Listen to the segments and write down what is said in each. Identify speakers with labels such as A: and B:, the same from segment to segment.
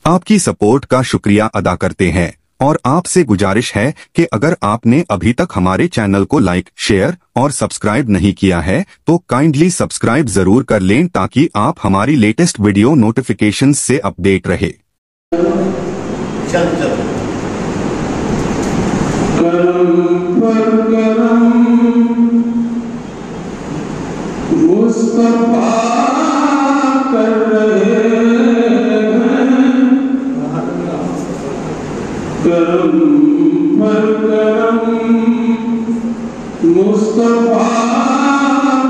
A: आपकी सपोर्ट का शुक्रिया अदा करते हैं और आपसे गुजारिश है कि अगर आपने अभी तक हमारे चैनल को लाइक, शेयर और सब्सक्राइब नहीं किया है तो काइंडली सब्सक्राइब जरूर कर लें ताकि आप हमारी लेटेस्ट वीडियो नोटिफिकेशंस से अपडेट रहे।
B: करम पर करम मुस्तफा कर रहे हैं, करम पर करम मुस्तफा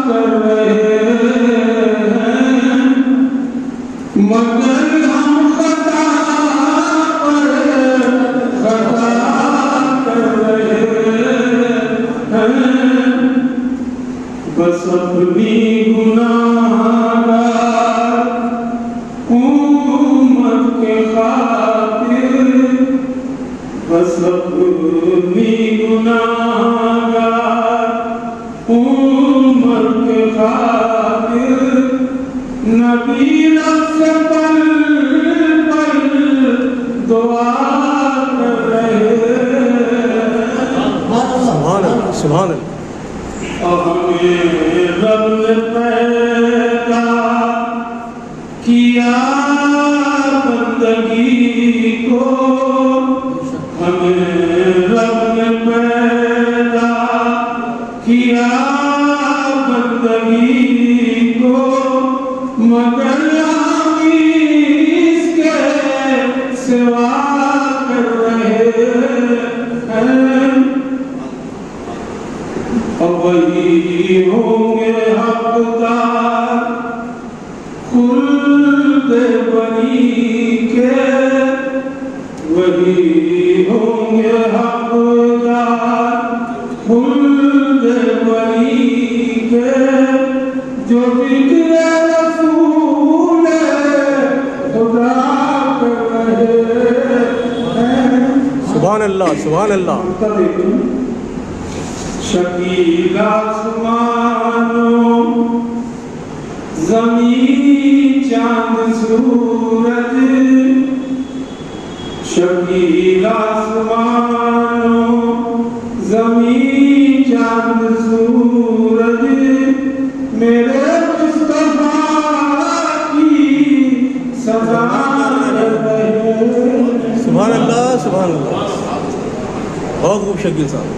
B: कर रहे हैं, मगर हम खता पर खता कर रहे हैं, बस अपनी गुनाहगार उम्मत के खातिर, बस अपनी गुनाहगार उम्मत के खातिर नबी नफ्स पल पल दुआ कर रहे हैं।
C: सुभान अल्लाह।
B: और हमें रब ने पैदा किया बंदगी को, हमें रब ने पैदा किया बंदगी को, मगर हम इसके सिवा कर रहे हैं। और वही होंगे हकदार खुल्द बनी के, वही होंगे हकदार खुल्द बनी के, जो जिक्र रसूल खुदा कर रहे हैं।
C: सुभान अल्लाह, सुभान अल्लाह।
B: शकील आसमानों ज़मीन चांद सूरज, शकील आसमानों ज़मीन चांद सूरज, मेरे मुस्तफा की सजा रहे।
C: सुभान अल्लाह, सुभान अल्लाह। बहुत खूब शकील साहब।